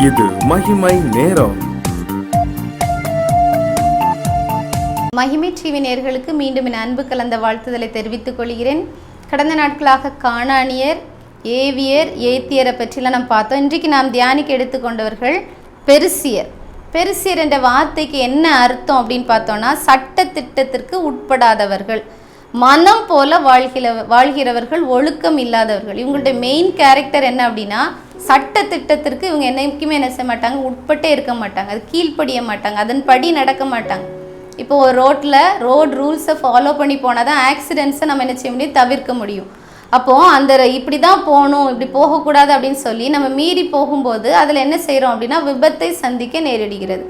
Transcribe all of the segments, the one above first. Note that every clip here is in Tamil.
இது மகிமை நேரம். மகிமை டிவி நேயர்களுக்கு மீண்டும் என் அன்பு கலந்த வாழ்த்துதலை தெரிவித்துக் கொள்கிறேன். கடந்த நாட்களாக கானானியர், ஏவியர், ஏத்தியரை பற்றிலாம் நாம் பார்த்தோம். இன்றைக்கு நாம் தியானிக்க எடுத்துக்கொண்டவர்கள் பெருசியர். பெருசியர் என்ற வார்த்தைக்கு என்ன அர்த்தம் அப்படின்னு பார்த்தோன்னா, சட்ட திட்டத்திற்கு உட்படாதவர்கள், மனம் போல வாழ்கிறவர்கள், ஒழுக்கம் இல்லாதவர்கள். இவங்களுடைய மெயின் கேரக்டர் என்ன அப்படின்னா, சட்ட திட்டத்திற்கு இவங்க என்னைக்குமே என்ன செய்ய மாட்டாங்க, உட்பட்டே இருக்க மாட்டாங்க, அது கீழ்ப்படிய மாட்டாங்க, அதன்படி நடக்க மாட்டாங்க. இப்போ ஒரு ரோட் ரூல்ஸை ஃபாலோ பண்ணி போனால் தான் ஆக்சிடென்ட்ஸை நம்ம என்ன செய்ய முடியும், தவிர்க்க முடியும். அப்போது அந்த இப்படி தான் போகணும், இப்படி போகக்கூடாது அப்படின்னு சொல்லி நம்ம மீறி போகும்போது அதில் என்ன செய்கிறோம் அப்படின்னா, விபத்தை சந்திக்க நேரிடுகிறது.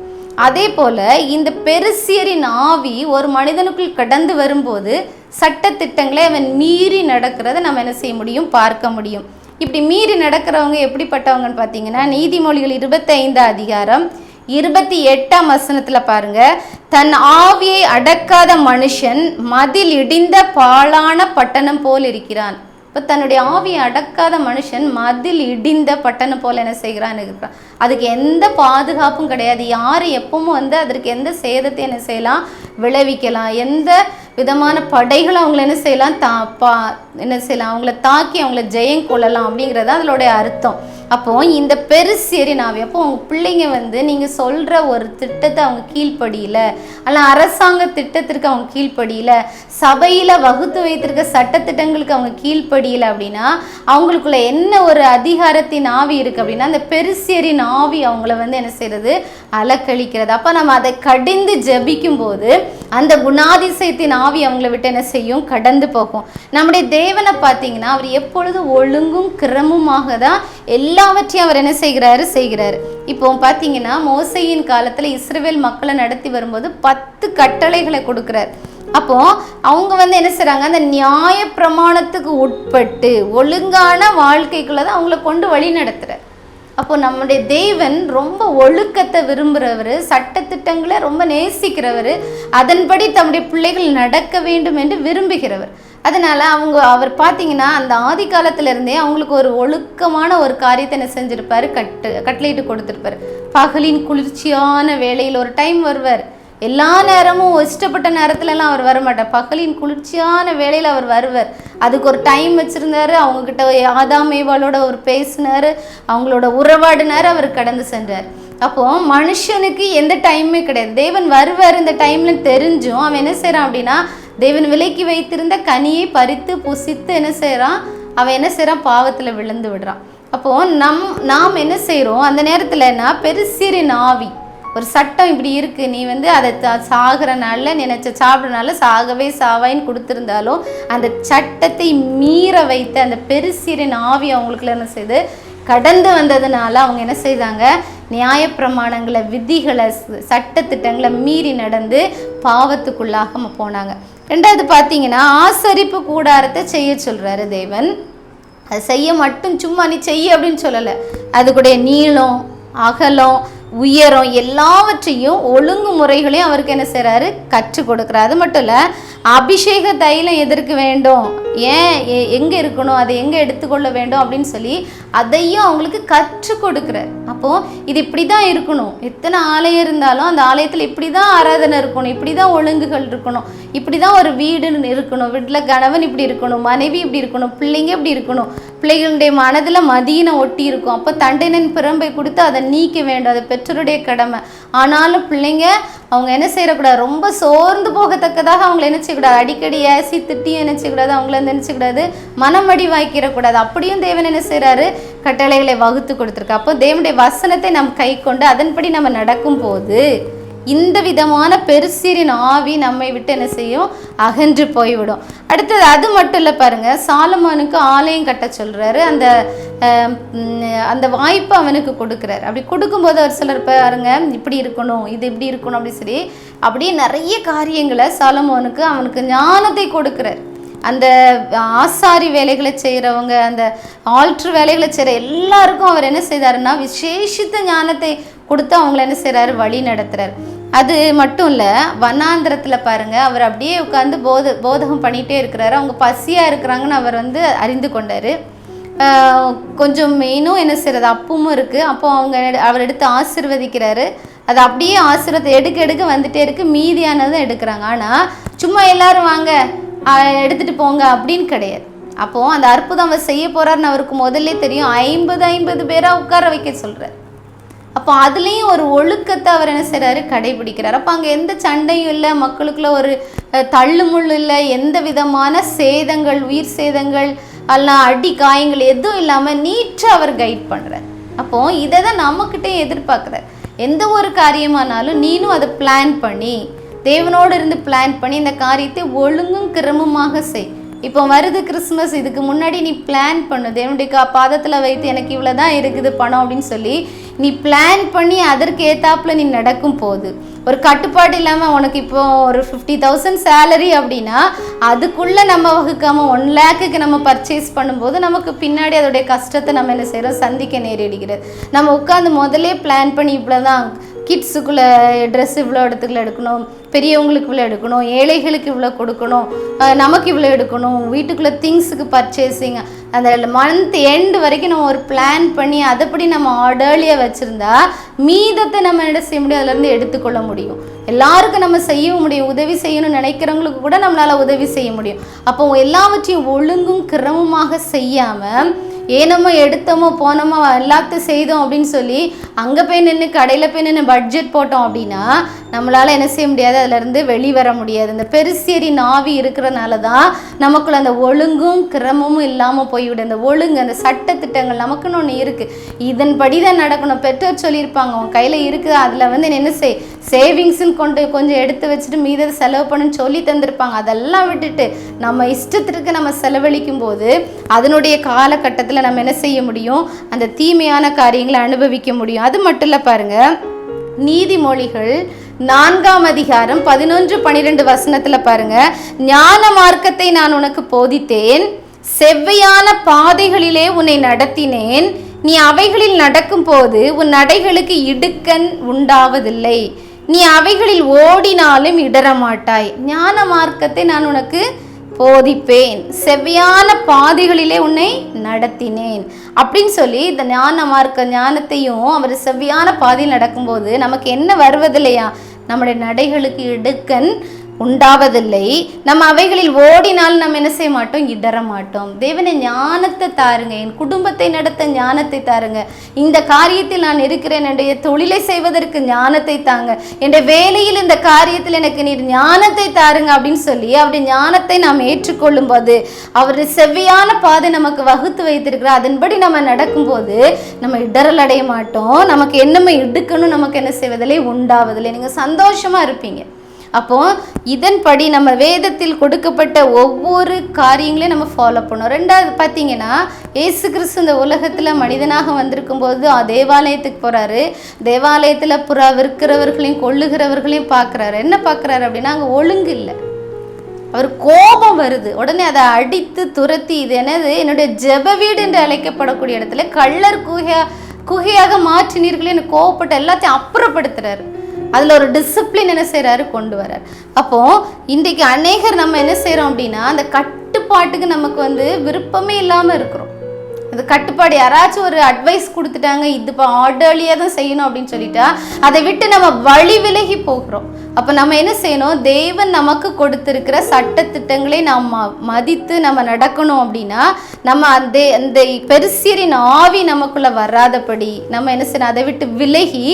அதே போல் இந்த பெருசியரின் ஆவி ஒரு மனிதனுக்குள் கடந்து வரும்போது சட்டத்திட்டங்களை அவன் மீறி நடக்கிறத நம்ம என்ன செய்ய முடியும், பார்க்க முடியும். இப்படி மீறி நடக்கிறவங்க எப்படிப்பட்டவங்கன்னு பார்த்தீங்கன்னா, நீதிமொழிகள் 25 அதிகாரம் 28 வசனத்தில் பாருங்க, தன் ஆவியை அடக்காத மனுஷன் மதில் இடிந்த பாழான பட்டணம் போல் இருக்கிறான். இப்போ தன்னுடைய ஆவியை அடக்காத மனுஷன் மதில் இடிந்த பட்டணம் போல் என்ன செய்கிறான்னு இருக்கிறான். அதுக்கு எந்த பாதுகாப்பும் கிடையாது. யார் எப்பவும் அதற்கு எந்த சேதத்தை என்ன செய்யலாம், விளைவிக்கலாம். எந்த விதமான படைகளும் அவங்கள என்ன செய்யலாம், அவங்கள தாக்கி அவங்கள ஜெயம் கொள்ளலாம் அப்படிங்கிறது அதனுடைய அர்த்தம். அப்போது இந்த பெருசியரின் ஆவி, அப்போ உங்கள் பிள்ளைங்க நீங்கள் சொல்கிற ஒரு திட்டத்தை அவங்க கீழ்ப்படியில, அல்ல அரசாங்க திட்டத்திற்கு அவங்க கீழ்ப்படியில, சபையில் வகுத்து வைத்திருக்க சட்டத்திட்டங்களுக்கு அவங்க கீழ்ப்படியில அப்படின்னா, அவங்களுக்குள்ள என்ன ஒரு அதிகாரத்தின் ஆவி இருக்குது அப்படின்னா, அந்த பெருசியரின் ஆவி அவங்கள என்ன செய்கிறது, அலக்கழிக்கிறது. அப்போ நம்ம அதை கடிந்து ஜபிக்கும் போது அந்த குணாதிசயத்தின் ஆவி அவங்கள விட்டு என்ன செய்யும், கடந்து போகும். நம்முடைய தேவனை பார்த்தீங்கன்னா, அவர் எப்பொழுதும் ஒழுங்கும் கிரமமாக தான் எல்லாவற்றையும் அவர் என்ன செய்கிறாரு. இப்போ பார்த்தீங்கன்னா, மோசையின் காலத்தில் இஸ்ரவேல் மக்களை நடத்தி வரும்போது 10 கட்டளைகளை கொடுக்குறார். அப்போ அவங்க என்ன செய்கிறாங்க, அந்த நியாய பிரமாணத்துக்கு உட்பட்டு ஒழுங்கான வாழ்க்கைக்குள்ள தான் அவங்கள கொண்டு வழி நடத்துகிறார். அப்போ நம்முடைய தேவன் ரொம்ப ஒழுக்கத்தை விரும்புகிறவர், சட்டத்திட்டங்களை ரொம்ப நேசிக்கிறவர், அதன்படி தம்முடைய பிள்ளைகள் நடக்க வேண்டும் என்று விரும்புகிறவர். அதனால் அவர் பார்த்தீங்கன்னா, அந்த ஆதி காலத்திலேருந்தே அவங்களுக்கு ஒரு ஒழுக்கமான ஒரு காரியத்தை என்ன செஞ்சுருப்பார், கட்டளையிட்டு கொடுத்துருப்பார். பகலின் குளிர்ச்சியான வேளையில் ஒரு டைம் வருவார். எல்லா நேரமும் இஷ்டப்பட்ட நேரத்துலலாம் அவர் வரமாட்டார். பகலின் குளிர்ச்சியான வேளையில் அவர் வருவார். அதுக்கு ஒரு டைம் வச்சுருந்தார். அவங்கக்கிட்ட ஆதாம் ஏவாளோட ஒரு பேசினார், அவங்களோட உறவாடினார், அவர் கடந்து சென்றார். அப்போது மனுஷனுக்கு எந்த டைமுமே கிடையாது. தேவன் வருவார் இந்த டைமில் தெரிஞ்சும் அவன் என்ன செய்கிறான் அப்படின்னா, தேவன் விலைக்கு வைத்திருந்த கனியை பறித்து புசித்து என்ன செய்கிறான், அவன் என்ன செய்கிறான், பாவத்தில் விழுந்து விடுறான். அப்போது நாம் என்ன செய்கிறோம், அந்த நேரத்தில்னா பெருசியரின் ஆவி, ஒரு சட்டம் இப்படி இருக்குது, நீ அதை சாகிற நாளில் நினைச்ச சாப்பிட்றனால சாகவே சாவாயின்னு கொடுத்துருந்தாலும் அந்த சட்டத்தை மீற வைத்த அந்த பெருசியரின் ஆவி அவங்களுக்குள்ள என்ன செய்து கடந்து வந்ததுனால அவங்க என்ன செய்தாங்க, நியாயப்பிரமாணங்களை, விதிகளை, சட்டத்திட்டங்களை மீறி நடந்து பாவத்துக்குள்ளாக போனாங்க. ரெண்டாவது பார்த்தீங்கன்னா, ஆசரிப்பு கூடாரத்தை செய்ய சொல்கிறாரு தேவன். அது செய்ய மட்டும் சும்மா நீ செய்ய அப்படின்னு சொல்லலை, அதுக்குடைய நீளம், அகலம், உயரம் எல்லாவற்றையும் ஒழுங்குமுறைகளையும் அவருக்கு என்ன செய்கிறாரு, கற்றுக் கொடுக்குறாரு. அது மட்டும் இல்லை, அபிஷேக தைலம் எதற்கு வேண்டும், ஏன் எங்கே இருக்கணும், அதை எங்கே எடுத்துக்கொள்ள வேண்டும் அப்படின்னு சொல்லி அதையும் அவங்களுக்கு கற்றுக் கொடுக்குறார். அப்போது இது இப்படி தான் இருக்கணும், எத்தனை ஆலயம் இருந்தாலும் அந்த ஆலயத்தில் இப்படி தான் ஆராதனை இருக்கணும், இப்படி தான் ஒழுங்குகள் இருக்கணும், இப்படி தான் ஒரு வீடு இருக்கணும், வீட்டில் கணவன் இப்படி இருக்கணும், மனைவி இப்படி இருக்கணும், பிள்ளைங்க இப்படி இருக்கணும், பிள்ளைகளுடைய மனதில் மதியினை ஒட்டி இருக்கும். அப்போ தண்டனின் பிறம்பை கொடுத்து அதை நீக்க வேண்டும், அது பெற்றோருடைய கடமை. ஆனாலும் பிள்ளைங்க அவங்க என்ன செய்யக்கூடாது, ரொம்ப சோர்ந்து போகத்தக்கதாக அவங்கள என்ன செய்யக்கூடாது, அடிக்கடி ஏசி திட்டியும் என்ன செய்யக்கூடாது, அவங்கள நினைச்சக்கூடாது, மனமடி வாய்க்கிறக்கூடாது. அப்படியும் தேவன் என்ன செய்கிறாரு, கட்டளைகளை வகுத்து கொடுத்துருக்கு. அப்போ தேவனுடைய வசனத்தை நம்ம கை கொண்டு அதன்படி நம்ம நடக்கும் போது இந்த விதமான பெருசியரின் ஆவி நம்மை விட்டு என்ன செய்யும், அகன்று போய்விடும். அடுத்தது அது மட்டும் இல்லை பாருங்க, சாலமோனுக்கு ஆலயம் கட்ட சொல்றாரு. அந்த வாய்ப்பை அவனுக்கு கொடுக்குறாரு. அப்படி கொடுக்கும்போது அவர் சிலர் பாருங்க, இப்படி இருக்கணும், இது இப்படி இருக்கணும் அப்படின்னு சொல்லி அப்படியே நிறைய காரியங்களை சாலமோனுக்கு அவனுக்கு ஞானத்தை கொடுக்குறார். அந்த ஆசாரி வேலைகளை செய்கிறவங்க, அந்த ஆல்ட்ரு வேலைகளை செய்கிற எல்லாருக்கும் அவர் என்ன செய்தாருன்னா விசேஷித்த ஞானத்தை கொடுத்து அவங்கள என்ன செய்கிறாரு, வழி நடத்துகிறார். அது மட்டும் இல்லை, வனாந்திரத்தில் பாருங்கள், அவர் அப்படியே உட்காந்து போதகம் பண்ணிகிட்டே இருக்கிறாரு. அவங்க பசியாக இருக்கிறாங்கன்னு அவர் அறிந்து கொண்டார். கொஞ்சம் மெயினும் என்ன செய்கிறது அப்பும் இருக்குது. அப்போ அவர் எடுத்து ஆசீர்வதிக்கிறாரு. அது அப்படியே ஆசீர்வாதத்தை எடுக்க வந்துட்டே இருக்குது. மீதியானதும் எடுக்கிறாங்க. ஆனால் சும்மா எல்லாரும் வாங்க எடுத்துகிட்டு போங்க அப்படின்னு கிடையாது. அப்போது அந்த அற்புதம் அவர் செய்ய போகிறாருன்னு அவருக்கு முதல்ல தெரியும். 50 பேராக உட்கார வைக்க சொல்கிறார். அப்போ அதுலேயும் ஒரு ஒழுக்கத்தை அவர் என்ன செய்கிறாரு, கடைபிடிக்கிறார். அப்போ அங்கே எந்த சண்டையும் இல்லை, மக்களுக்குள்ள ஒரு தள்ளுமுள் இல்லை, எந்த விதமான சேதங்கள், உயிர் சேதங்கள் எல்லாம் அடி காயங்கள் எதுவும் இல்லாமல் நீட்டாக அவர் கைட் பண்ணுறார். அப்போது இதை தான் நம்மக்கிட்டே எதிர்பார்க்குறார். எந்த ஒரு காரியமானாலும் நீனும் அதை பிளான் பண்ணி, தேவனோடு இருந்து பிளான் பண்ணி இந்த காரியத்தை ஒழுங்கும் கிரமமாக செய். இப்போ வருது கிறிஸ்மஸ், இதுக்கு முன்னாடி நீ பிளான் பண்ணு. தேவனுடைய பாதத்தில் வைத்து எனக்கு இவ்வளோ தான் இருக்குது பணம் அப்படின்னு சொல்லி நீ பிளான் பண்ணி அதற்கு ஏத்தாப்புல நீ நடக்கும் போது ஒரு கட்டுப்பாடு இல்லாமல் உனக்கு இப்போ ஒரு 50,000 சேலரி அப்படின்னா அதுக்குள்ளே நம்ம வகுக்காமல் 1 லேக்குக்கு நம்ம பர்ச்சேஸ் பண்ணும்போது நமக்கு பின்னாடி அதோடைய கஷ்டத்தை நம்ம என்ன செய்கிறோம், சந்திக்க நேரிடுகிறது. நம்ம உட்காந்து முதலே பிளான் பண்ணி இவ்வளோ தான் கிட்ஸுக்குள்ளே ட்ரெஸ் இவ்வளோ இடத்துக்குள்ள எடுக்கணும், பெரியவங்களுக்கு இவ்வளோ எடுக்கணும், ஏழைகளுக்கு இவ்வளோ கொடுக்கணும், நமக்கு இவ்வளோ எடுக்கணும், வீட்டுக்குள்ளே திங்ஸுக்கு பர்ச்சேசிங், அந்த மந்த் எண்டு வரைக்கும் நம்ம ஒரு பிளான் பண்ணி அதைப்படி நம்ம ஆர்டர்லியாக வச்சுருந்தா மீதத்தை நம்ம என்ன செய்ய முடியும், அதிலேருந்து எடுத்துக்கொள்ள முடியும். எல்லாருக்கும் நம்ம செய்யவும் முடியும். உதவி செய்யணும்னு நினைக்கிறவங்களுக்கு கூட நம்மளால் உதவி செய்ய முடியும். அப்போ எல்லாவற்றையும் ஒழுங்கும் கிரமமாக செய்யாமல் ஏனமோ எடுத்தோமோ போனோமோ எல்லாத்தையும் செய்தோம் அப்படின்னு சொல்லி அங்கே போய் நின்று கடையில் போய் நின்று பட்ஜெட் போட்டோம் அப்படின்னா நம்மளால் என்ன செய்ய முடியாது, அதிலேருந்து வெளிவர முடியாது. இந்த பெருசேரி நாவி இருக்கிறனால தான் நமக்குள்ள அந்த ஒழுங்கும் கிரமமும் இல்லாமல் போய்விடும். அந்த ஒழுங்கு, அந்த சட்டத்திட்டங்கள் நமக்குன்னு ஒன்று இருக்குது, இதன்படி தான் நடக்கணும். பெற்றோர் சொல்லியிருப்பாங்க, உன் கையில் இருக்குது, அதில் என்ன செய், சேவிங்ஸுன்னு கொஞ்சம் எடுத்து வச்சுட்டு மீதத்தை செலவு பண்ணுன்னு சொல்லி தந்திருப்பாங்க. அதெல்லாம் விட்டுட்டு நம்ம இஷ்டத்திற்கு நம்ம செலவழிக்கும் போது அதனுடைய காலகட்டத்தில் நம்ம என்ன செய்ய முடியும், அந்த தீமையான காரியங்களை அனுபவிக்க முடியும். அது மட்டும் இல்லை பாருங்க, நீதிமொழிகள் 4ஆம் அதிகாரம் 11-12 வசனத்தில் பாருங்க, ஞான மார்க்கத்தை நான் உனக்கு போதித்தேன், செவ்வையான பாதைகளிலே உன்னை நடத்தினேன், நீ அவைகளில் நடக்கும் போது உன் நடைகளுக்கு இடுக்கண் உண்டாவதில்லை, நீ அவைகளில் ஓடினாலும் இடரமாட்டாய். ஞான மார்க்கத்தை நான் உனக்கு போதிப்பேன், செவ்வையான பாதைகளிலே உன்னை நடத்தினேன் அப்படின்னு சொல்லி இந்த ஞான மார்க்க ஞானத்தையும் அவர் செவ்வையான பாதையில் நடக்கும்போது நமக்கு என்ன வருவதில்லையா, நம்முடைய நடைகளுக்கு இடுக்கண் உண்டாவதில்லை, நம்ம அவைகளில் ஓடினால் நம்ம என்ன செய்ய மாட்டோம், இடர மாட்டோம். தேவனை ஞானத்தை தாருங்க, என் குடும்பத்தை நடத்த ஞானத்தை தாருங்க, இந்த காரியத்தில் நான் இருக்கிறேன், என்னுடைய தொழிலை செய்வதற்கு ஞானத்தை தாங்க, என்னுடைய வேலையில் இந்த காரியத்தில் எனக்கு நீர் ஞானத்தை தாருங்க அப்படின்னு சொல்லி அவருடைய ஞானத்தை நாம் ஏற்றுக்கொள்ளும் போது அவருடைய செவ்வையான பாதை நமக்கு வகுத்து வைத்திருக்கிறார். அதன்படி நம்ம நடக்கும்போது நம்ம இடரல் அடைய மாட்டோம். நமக்கு என்னமே இடுக்கணும் நமக்கு என்ன செய்வதில்லை, உண்டாவதில்லை. நீங்கள் சந்தோஷமாக இருப்பீங்க. அப்போ இதன்படி நம்ம வேதத்தில் கொடுக்கப்பட்ட ஒவ்வொரு காரியங்களையும் நம்ம ஃபாலோ பண்ணோம். ரெண்டாவது பார்த்தீங்கன்னா, இயேசு கிறிஸ்து இந்த உலகத்தில் மனிதனாக வந்திருக்கும் போது தேவாலயத்துக்கு போகிறாரு. தேவாலயத்தில் புறா விற்கிறவர்களையும் கொள்ளுகிறவர்களையும் பார்க்குறாரு. என்ன பார்க்குறாரு அப்படின்னா, அங்கே ஒழுங்கு இல்லை. அவர் கோபம் வருது, உடனே அதை அடித்து துரத்தி, இது என்னது, என்னுடைய ஜெப வீடு என்று அழைக்கப்படக்கூடிய இடத்துல கள்ளர் குகையாக மாற்றினீர்களே என்று கோபப்பட்டு எல்லாத்தையும் அப்புறப்படுத்துறாரு. அதில் ஒரு டிசிப்ளின் என்ன செய்கிறாரு, கொண்டு வர்றார். அப்போது இன்றைக்கு அநேகர் நம்ம என்ன செய்கிறோம் அப்படின்னா, அந்த கட்டுப்பாட்டுக்கு நமக்கு விருப்பமே இல்லாமல் இருக்கிறோம். அந்த கட்டுப்பாடு யாராச்சும் ஒரு அட்வைஸ் கொடுத்துட்டாங்க, இது இப்போ ஆர்டர்லியாக தான் செய்யணும் அப்படின்னு சொல்லிட்டா அதை விட்டு நம்ம வழி விலகி போகிறோம். அப்போ நம்ம என்ன செய்யணும், தேவன் நமக்கு கொடுத்துருக்கிற சட்டத்திட்டங்களை நாம் மதித்து நம்ம நடக்கணும். அப்படின்னா நம்ம அந்த பெருசியரின் ஆவி நமக்குள்ளே வராதபடி நம்ம என்ன செய்யணும், அதை விட்டு விலகி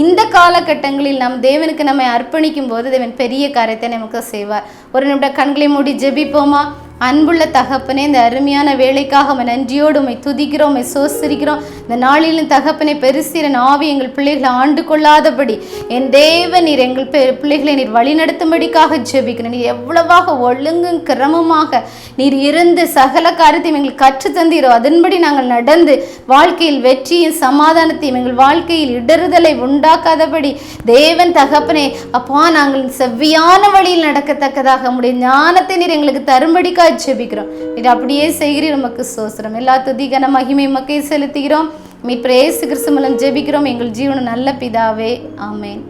இந்த காலகட்டங்களில் நம் தேவனுக்கு நம்ம அர்ப்பணிக்கும் போது தேவன் பெரிய காரியத்தை நமக்கு செய்வார். ஒரு நிமிடம் கண்களை மூடி ஜெபிப்போமா? அன்புள்ள தகப்பனே, இந்த அருமையான வேலைக்காக உம்மை நன்றியோடு உம்மை துதிக்கிறோம், உம்மை சோஸ்திரிக்கிறோம். இந்த நாளிலும் தகப்பனே, பெருசியரின் ஆவி எங்கள் பிள்ளைகளை ஆண்டு கொள்ளாதபடி என் தேவன் நீர் எங்கள் பிள்ளைகளை நீர் வழிநடத்தும்படிக்காக ஜெபிக்கிறேன். நீர் எவ்வளவாக ஒழுங்கும் கிரமமாக நீர் இருந்து சகல காரியத்தையும் எங்களுக்கு கற்றுத்தந்தீரோ அதன்படி நாங்கள் நடந்து வாழ்க்கையில் வெற்றியும் சமாதானத்தையும் எங்கள் வாழ்க்கையில் இடறுதலை உண்டாக்காதபடி தேவன் தகப்பனே அப்பா நாங்கள் செவ்வியான வழியில் நடக்கத்தக்கதாக உம்முடைய ஞானத்தை நீர் எங்களுக்கு தரும்படிக்காக ஜெபிக்கிறோம். இது அப்படியே செய்கிறீர், நமக்கு சோஸ்திரம். எல்லா துதி கன மகிமை மக்கை செலுத்துகிறோம். மீட்பர் இயேசு கிறிஸ்து மூலம் ஜெபிக்கிறோம் எங்கள் ஜீவன நல்ல பிதாவே, ஆமேன்.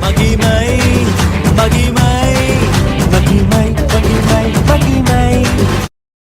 மகிமை மகிமை